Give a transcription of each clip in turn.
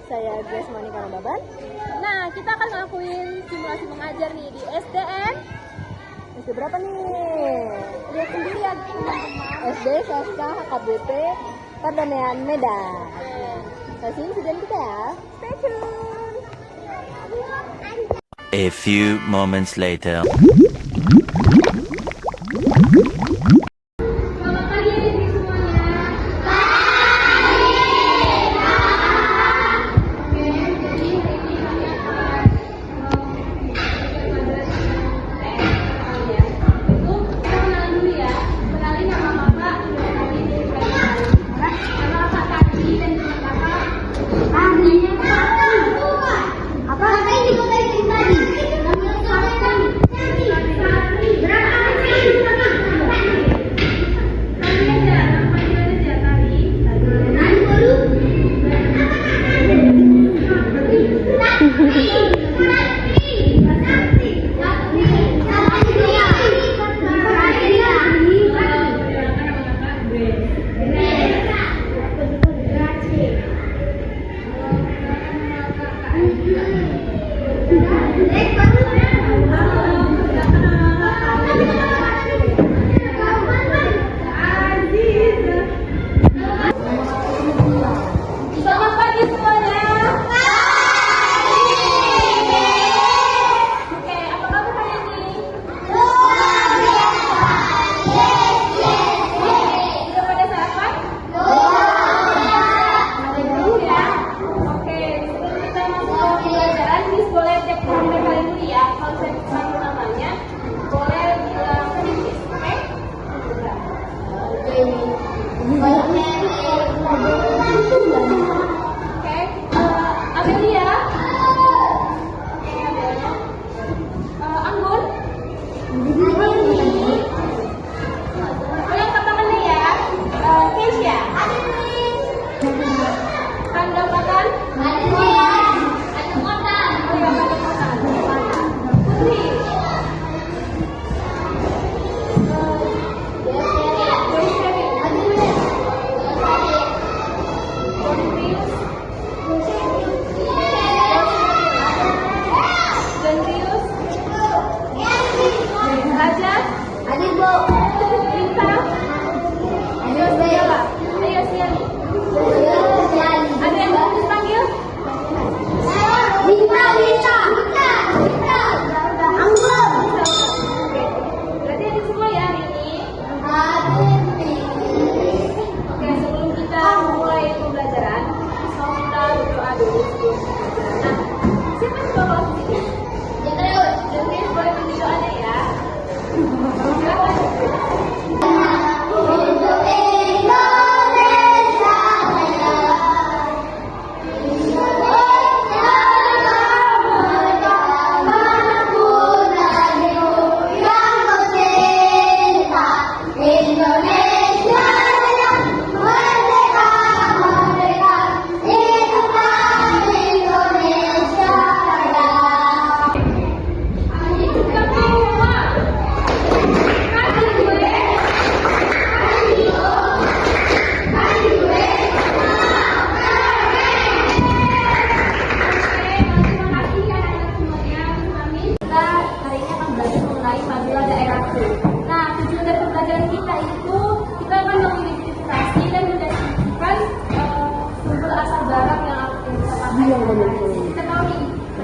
Saya Grace Monica Nababan. Nah, kita akan ngelakuin simulasi mengajar nih di SDN. SD berapa nih? Lihat sendiri ya teman-teman. SD Swasta HKBP Perdamaian Medan. Kasih insiden kita ya. Stay tune. A few moments later.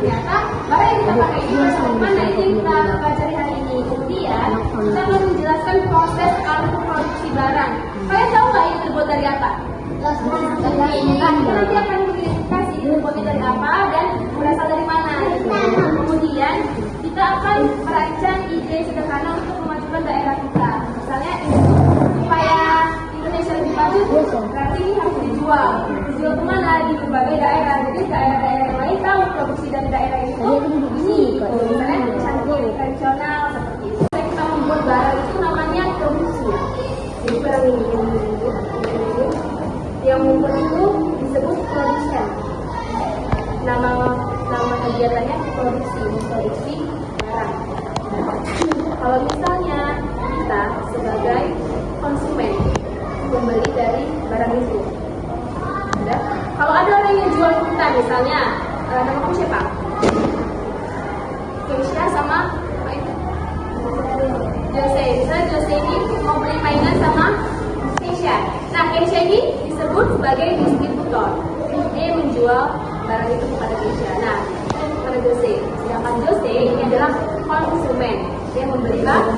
Ternyata barang yang kita pakai ini mana yang kita pelajari hari ini. Kemudian kita akan menjelaskan proses alur produksi barang. Kalian tahu nggak ini terbuat dari apa? Nanti akan mengidentifikasi ini terbuatnya dari apa dan berasal dari mana. Kemudian kita akan merancang ide sederhana untuk memajukan daerah kita. Misalnya supaya Indonesia lebih maju, berarti ini harus dijual. Dijual kemana? Di berbagai daerah. Jadi daerah-daerah yang lain tahu produksi dari daerah itu ini. Misalnya canggih, tradisional seperti itu. Kita membuat barang itu namanya produksi. Jadi barang ini yang membuat itu disebut produsen. Nama kegiatannya produksi barang. Kalau misalnya kita sebagai konsumen membeli dari barang itu, kalau ada orang yang misalnya nama kamu siapa? Keisha sama Jose. Misalnya Jose ini mau beli mainan sama Keisha. Nah, Keisha ini disebut sebagai distributor. Dia menjual barang itu kepada Keisha. Nah, kepada Jose. Sedangkan Jose ini adalah konsumen. Dia membeli barang.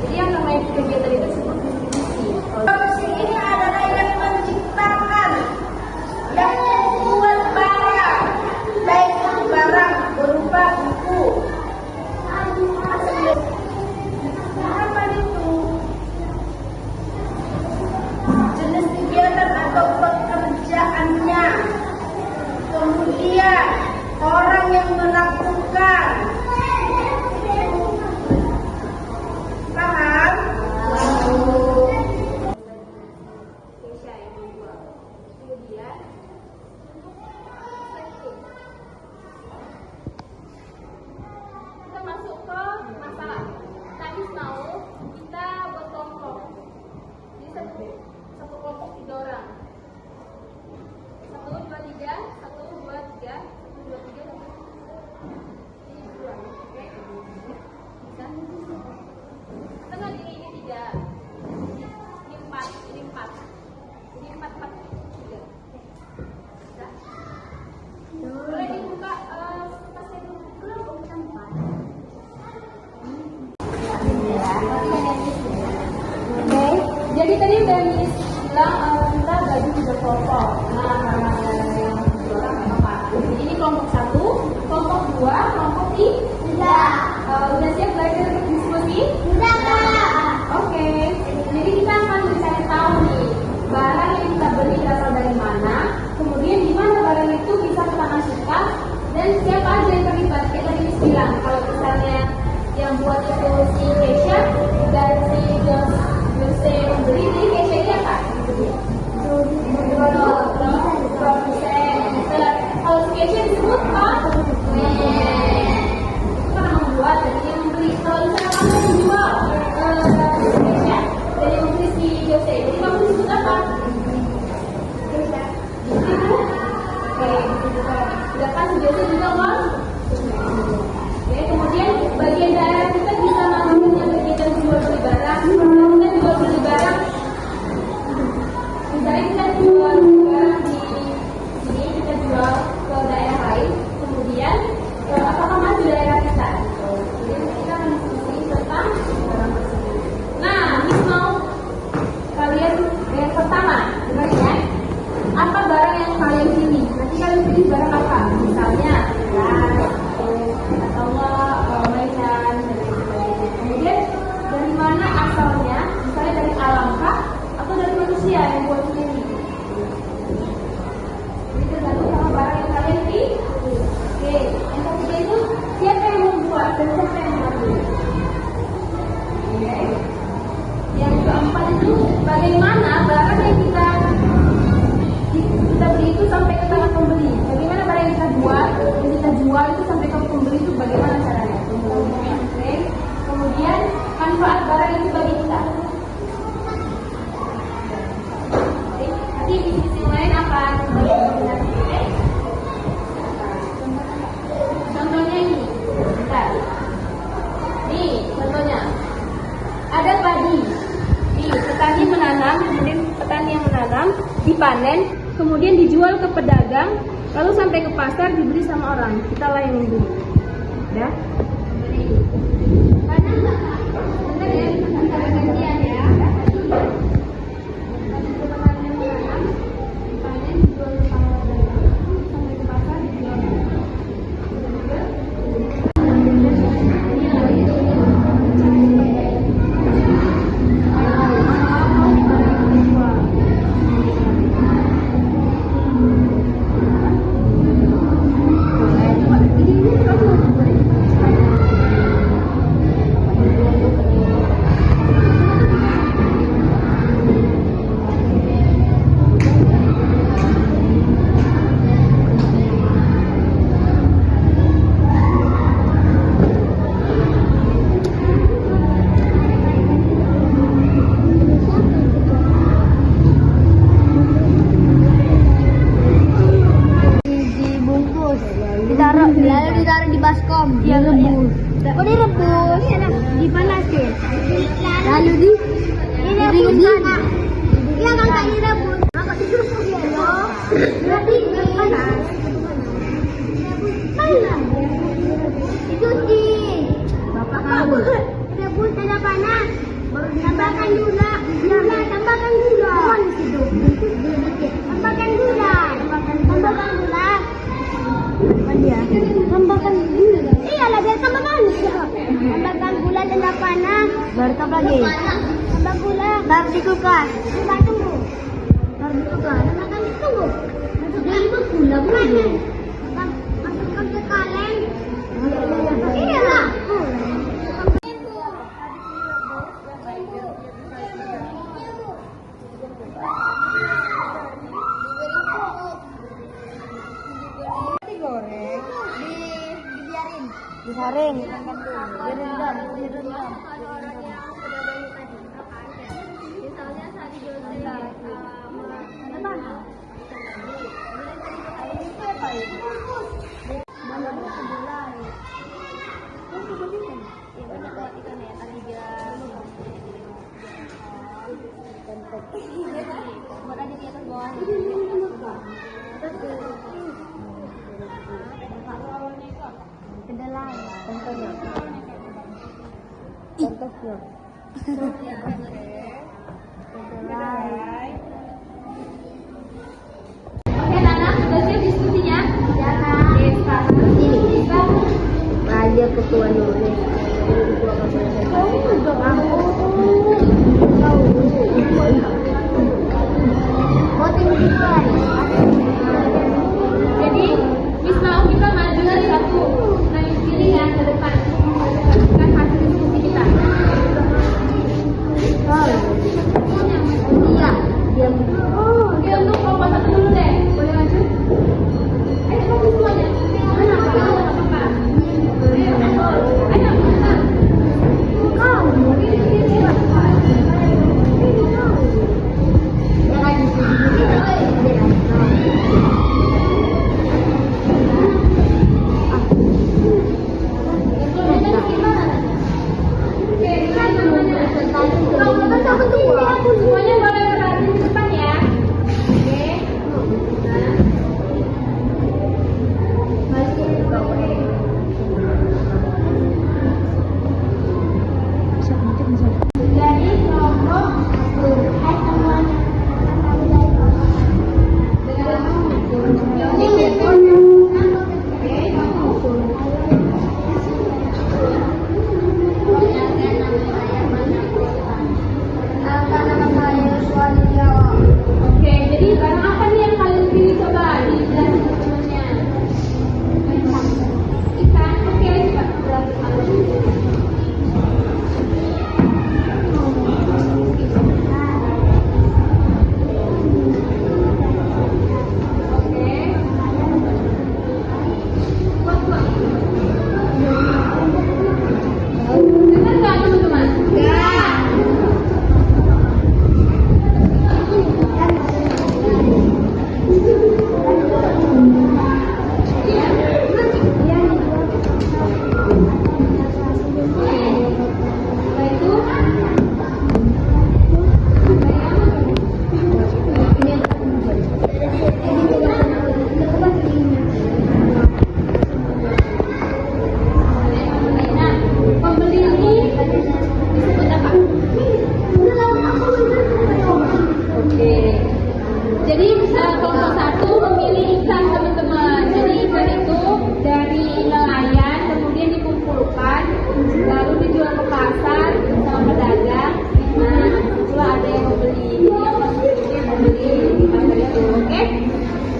Jadi yang namanya kegiatan itu disebut distribusi. Produksi ini adalah yang menciptakan, yang membuat barang, baik itu barang berupa buku. Apa itu? Jenis kegiatan atau pekerjaannya. Kemudian orang yang melakukan. Paham? Keisha yang menjual. Kemudian kita masuk ke masalah. Tadi mau kita buat kelompok. Jadi satu kelompok 3 orang. 1, 2, 3, 1, 2, 3, 1, 2, 3, 1. Ini 2. Oke. Bisa? Tengah ini 3. Ini 4. Ini 4. Jadi 4, 4, 3. Bisa? Boleh dibuka kertasnya dulu. Belum, kita 4. Oke, jadi tadi udah Miss bilang kita bagi 3 kelompok. Nah, karena ada yang 2 orang nggak apa-apa. Jadi ini kelompok 1, kelompok 2, kelompok 3. Udah siap belajar untuk diskusi? Udah, Kak. Oke, jadi kita akan mencari tahu nih barang yang kita beli berasal dari mana, kemudian di mana barang itu bisa kita masukkan, dan siapa aja yang terlibat. Kayak tadi Miss bilang, kalau misalnya yang buat itu si Keisha dan si Jose membeli, jadi Keisha ini apa? Produsen. Kalau si Keisha disebut apa? Itu kan yang membuat, jadi yang membeli. Kalau misalnya kamu yang menjual Keisha dan yang membeli si Jose, jadi kamu disebut apa? Keisha. Itu? Oke, sedangkan si Jose juga kan? Oke, kemudian bagian daerah kita bisa masuk yang kegiatan jual beli barang. Kita jual beli barang. Misalnya kita jual barang di sini, kita jual ke daerah lain. Kemudian apakah masuk daerah kita? Jadi kita akan diskusi tentang barang tersebut. Nah, Miss mau kalian yang pertama, dengar ya. Apa barang yang kalian pilih? Nanti kalian pilih barang apa? Misalnya, atau mainan dan lain sebagainya. Kemudian dari mana asalnya? Misalnya dari alam kah? Atau dari manusia yang buat sendiri? Jadi tergantung sama barang yang kalian pilih. Oke, yang ketiga itu siapa yang membuat dan siapa yang mengambil? Oke. Yang keempat itu bagaimana barang yang kita beli itu sampai ke tangan pembeli. Bagaimana barang yang kita jual itu sampai ke pembeli itu bagaimana caranya? Oke. Kemudian manfaat barang itu bagi kita. Oke. Nanti di sisi lain apa? Contohnya ini. Bentar. Nih, contohnya. Ada padi. Nih, petani menanam, kemudian petani yang menanam dipanen, kemudian dijual ke pedagang, lalu sampai ke pasar dibeli sama orang. Kita lah yang membeli. Udah? Panen nggak? Bentar ya, antara gantian ya. Petani yang menanam, dipanen, dijual sama pedagang, sampai ke pasar dijual. Jadi ini kamu ditaruh di baskom. Direbus. Kok direbus? Dipanasin. Lalu didinginkan. Iya kan tak direbus. Apa direbus ya lo? Berarti panas. Panas. Dicuci. Bapak kamu. Rebus ada panas. Tambahkan gula. Tambahkan gula. Tambahkan gula. Tambahkan gula. Apa dia? Tambahkan gula. Iyalah biar tambah manis. Tambahkan gula dan panas. Baru tambah lagi. Tambah gula. Baru di kulkas. Tunggu. Baru di kulkas. Tambahkan tunggu. Jadi itu gula panas. Masukkan ke kaleng. Iyalah. Disaring, direndam. Misalnya saat Kedelai, contohnya. Kedelai. Oke, Nana, sudah siap diskusinya? Ya, Oke, sekarang kita Raja ketua dulu. jadi Miss mau kita maju dari satu dari pilihan ke depan kan hasil diskusi kita. Iya, diam. Oke, untuk kelompok satu dulu deh, boleh maju? Ayo fokus semuanya. Ayo, apa? Ayo. Semuanya boleh berlari di depan ya. Oke. Dari kelompok Oke, jadi barang apa nih yang kalian pilih coba dijelasin ke temannya. Ikan, oke, coba. Oke. Dengar nggak teman-teman? Pembeli ini disebut apa? Oke. Jadi kelompok satu memilih ikan teman-teman. Jadi ikan itu dari nelayan kemudian dikumpulkan lalu dijual ke pasar sama pedagang. Nah, itulah ada yang membeli. Jadi yang membeli di pasar itu. Oke?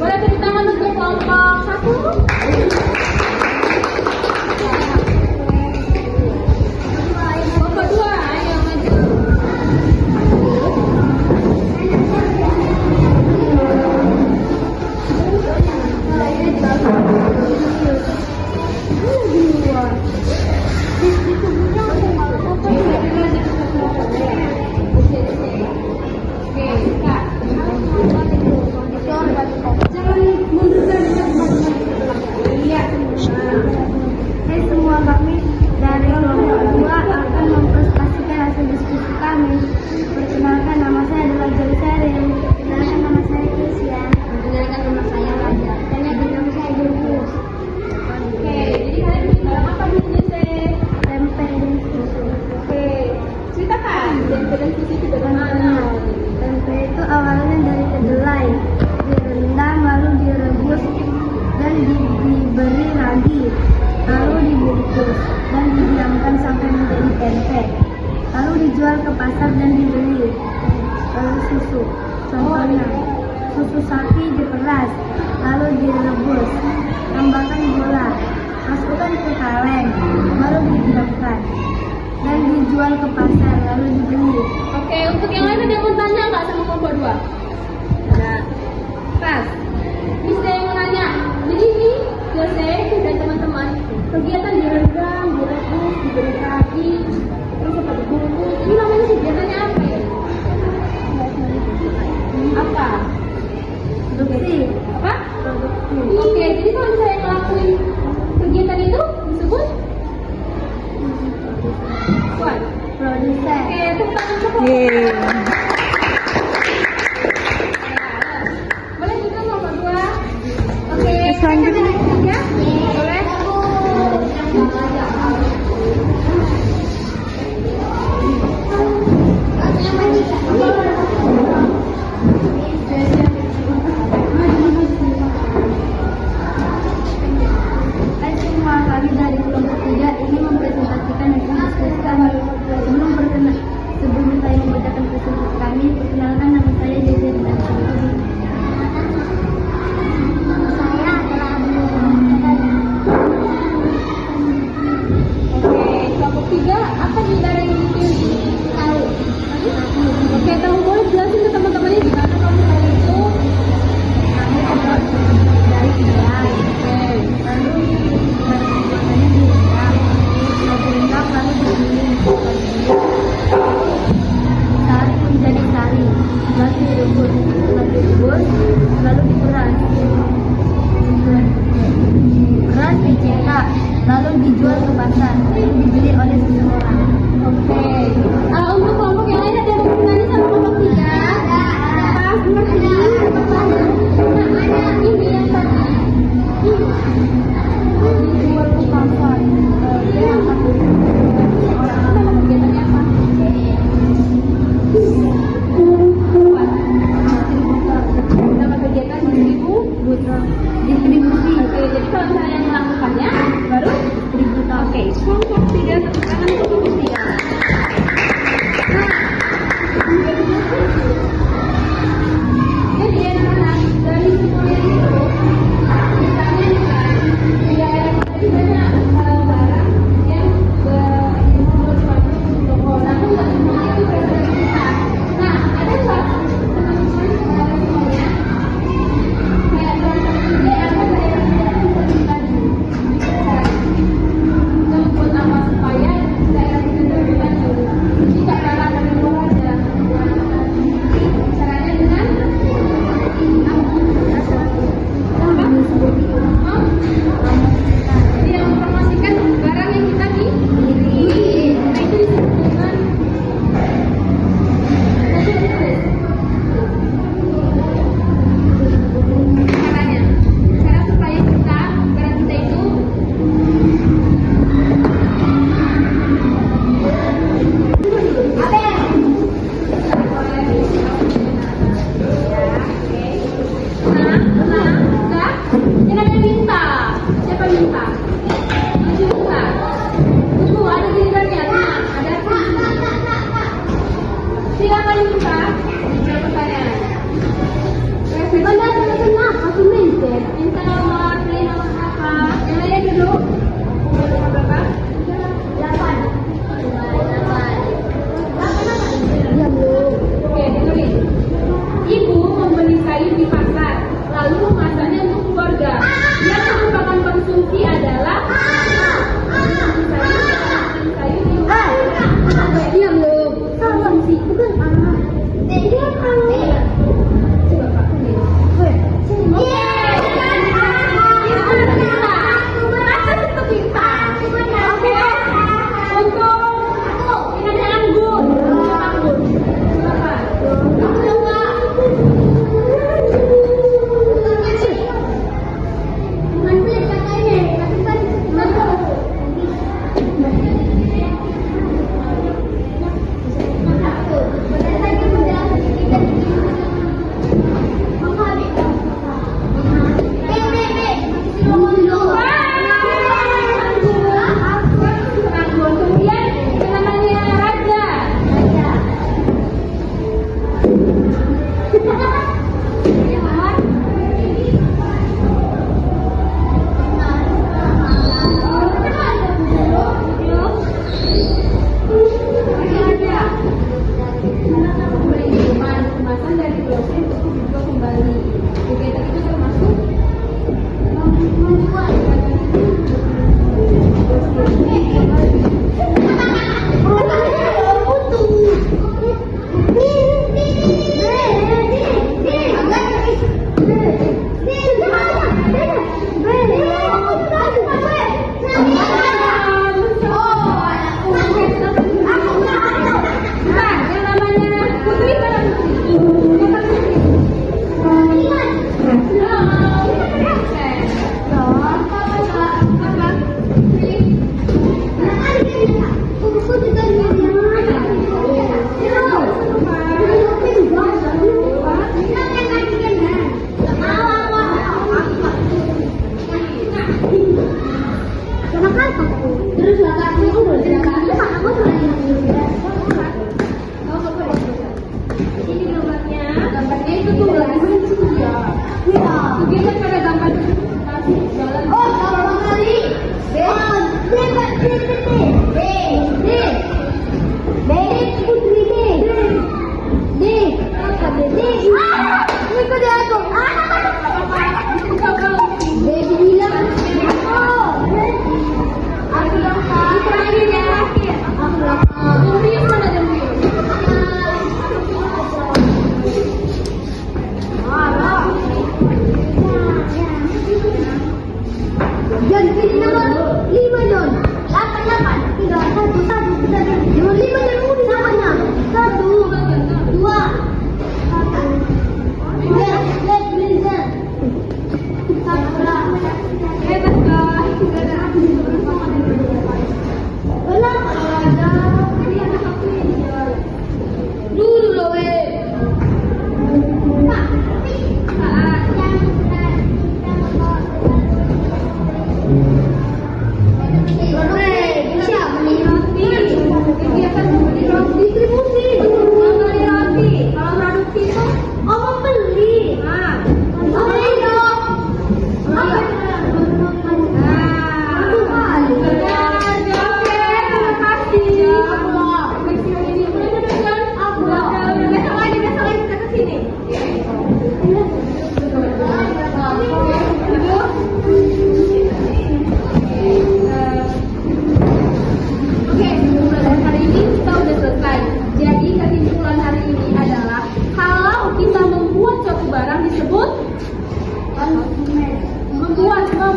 Boleh tepuk tangan untuk kelompok satu? Kelompok dua, ayo maju. Jangan mundur dari tempat. Iya. pasar dan dibeli. Lalu susu, contohnya susu sapi diperas, lalu direbus, tambahkan gula, masukkan ke kaleng, baru didiamkan dan dijual ke pasar, lalu dibeli. Oke, untuk yang lain ada yang mau tanya nggak sama kelompok 2? Ada. Pas. Miss ada yang mau nanya. Jadi ini Jose dan teman-teman kegiatan direndam, direbus, diberi kaki, terus apa dibungkus. Ini namanya kegiatannya apa ya? Apa? Produksi. Apa? Produksi. Oke, jadi kalau misalnya ngelakuin kegiatan itu disebut what? Produsen. Oke, tepuk tangan untuk boleh juga nomor 2. Oke, selanjutnya ya. Boleh. Hai semua, kami dari kelompok 3 ingin mempresentasikan dan mendiskusikan sebelum saya membacakan presentasi kami. Perkenalkan, nama saya Jesse dan saya adalah Abdul. Oke, kelompok 3 apa nih dari yang dipilih? Tahu. Oke, kamu boleh jelasin ke teman-temannya gimana kamu tahu itu? Kami adalah dari Kedalang. Lalu bahan-bahannya direndam. Setelah direndam lalu digiling. Sari menjadi sari. Lalu direbus. Setelah direbus lalu diperas. Beras dicetak. Lalu dijual ke pasar. Lalu dibeli oleh seseorang. Oke. Untuk kelompok yang lain ada yang mau nanya sama kelompok 3? Pas, ngerti? Nah, ini yang tadi. Dijual ke pasar. Yang satu. Nama kegiatannya apa? Nama kegiatan distribusi. Oke, jadi kalau misalnya yang melakukannya baru distribusi. Oke, kelompok 3 tepuk tangan untuk kelompok 3. Jadi anak-anak dari sekolah itu misalnya nih kan di daerah tadi banyak barang-barang yang bermanfaat untuk orang nggak semuanya itu bermanfaat. Nah, ada nggak teman-teman semuanya kayak daerah apa daerah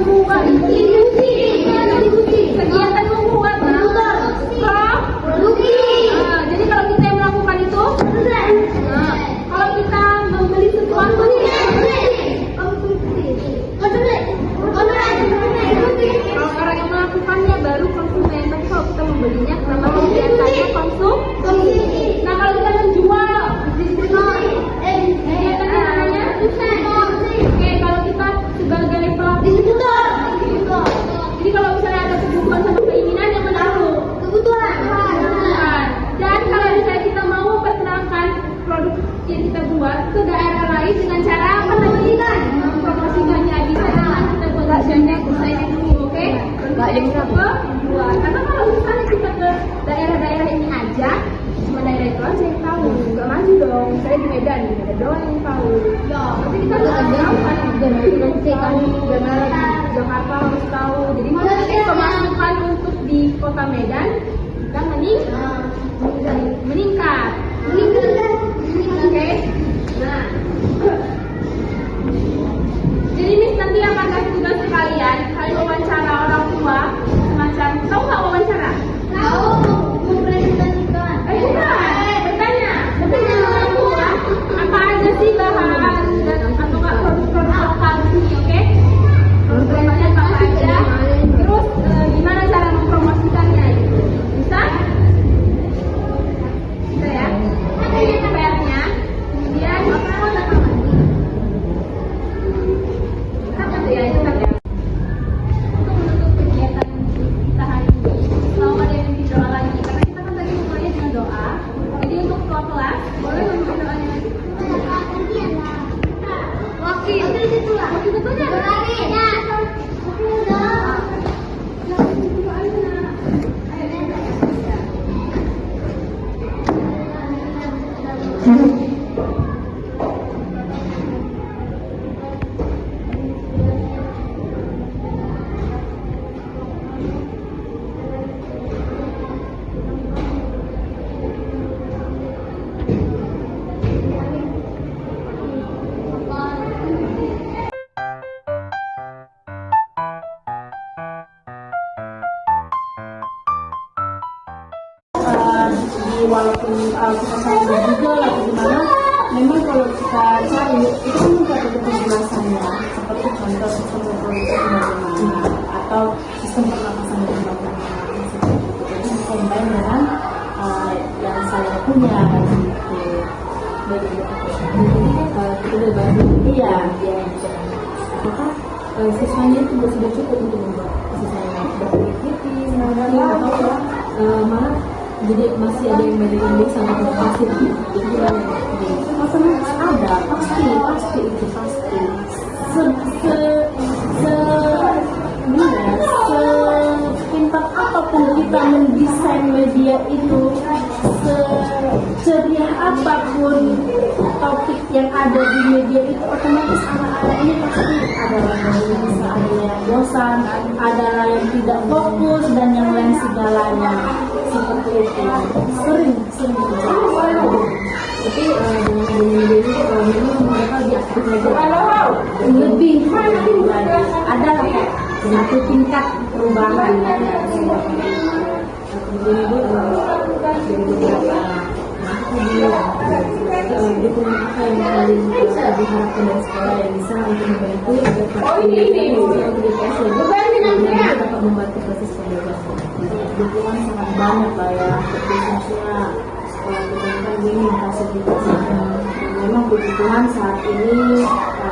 membuat kegiatan membuat jadi kalau kita yang melakukan itu, kalau kita membeli sesuatu, kalau orang yang melakukannya baru konsumen, tapi kalau kita membelinya nama kegiatannya konsumsi. Nah kalau kita menjual, kegiatannya namanya oke, kalau kita sebagai pelaku jadi kalau misalnya ada kebutuhan sama keinginan yang menaruh kebutuhan. Dan kalau misalnya kita mau memperkenalkan produk yang kita buat ke daerah lain dengan cara apa namanya? Mempromosikannya bisa dengan kita buat agennya usahanya dulu, oke? Buat karena kalau misalnya kita ke daerah-daerah ini aja, cuma daerah itu aja yang tahu, nggak maju dong. Misalnya di Medan doang yang tahu. Tapi kita harus tahu kan, Jakarta harus tahu. Jadi pemasukan untuk di kota Medan kita meningkat. Oke. Nah, jadi Miss nanti akan kasih tugas ke kalian wawancara orang tua semacam, tahu nggak wawancara? Tahu, mempresentasikan. Bertanya orang tua apa aja sih bahan dan atau nggak produk-produk lokal di sini, oke? Produk-produknya apa aja? Terus gimana cara mempromosikannya gitu? Bisa? Bisa ya? Ini PR-nya. Kemudian ya, itu kan ya. Untuk menutup kegiatan kita hari ini, selalu ada yang bikin doa lagi karena kita kan tadi mulainya dengan doa. Jadi untuk ketua kelas boleh memimpin doanya lagi. Wakil betulnya. Walaupun kita cari di Google atau gimana, memang kalau kita cari itu kan juga ada penjelasannya, seperti contoh sistem reproduksi bagaimana atau sistem pernapasan bagaimana, seperti itu. Jadi bisa combine dengan yang saya punya gitu. Jadi kita berbagi iya. Apakah siswanya itu sudah cukup untuk membuat siswanya berpikir atau malah jadi masih ada yang beda sama pasif gitu. Masalah ada pasti itu pasti sepintar apapun kita mendesain media itu, seceria apapun topik yang ada di media itu, otomatis anak-anak ini pasti ada yang bisa, ada yang bosan, ada yang tidak fokus dan yang lain segalanya. Seperti itu sering terjadi. Tapi dengan media ini memang mereka diaktif aja lebih ada satu tingkat perubahan. Kemudian itu dari beberapa dukungan apa yang paling diharapkan dari sekolah yang bisa untuk membantu agar komunikasi dapat membantu proses pembelajaran. Dukungan sangat banyak lah ya, khususnya sekolah kita kan ini fasilitasnya. Memang puji Tuhan saat ini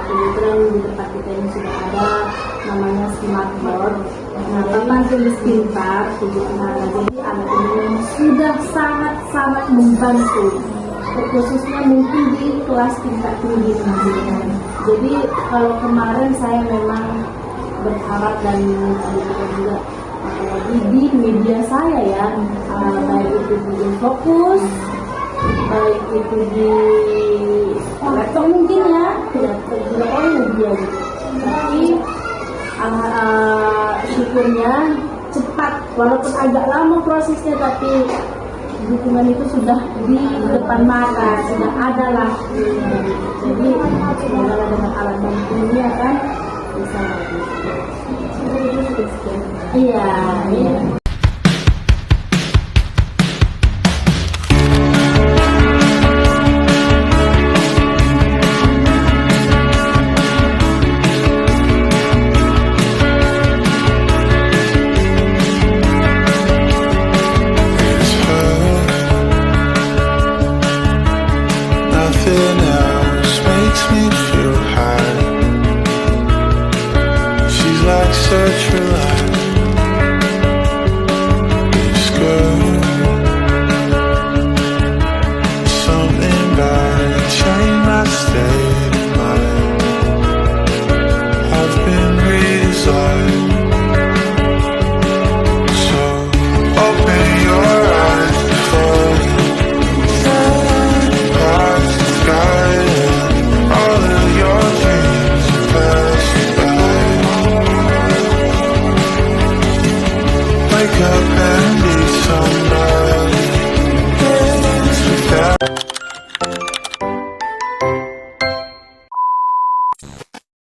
kebetulan di tempat kita ini sudah ada namanya smartboard. Nah, papan tulis pintar, puji Tuhan. Jadi anak ini sudah sangat membantu, khususnya mungkin di kelas tingkat tinggi. Jadi kalau kemarin saya memang berharap dan juga di media saya ya, baik itu di Fokus, baik itu di laptop mungkin ya, tidak terjadi media gitu. Tapi syukurnya cepat, walaupun agak lama prosesnya, tapi dukungan itu sudah di depan mata, sudah ada lah. Jadi semoga dengan alat bantu ini akan bisa. Iya, iya. It's her. Nothing else makes me feel high. She's like such a light. This girl, something about her changed my state of mind. I've been redesigned. So open your eyes for past the sky and all of your dreams pass by. Wake up and be someone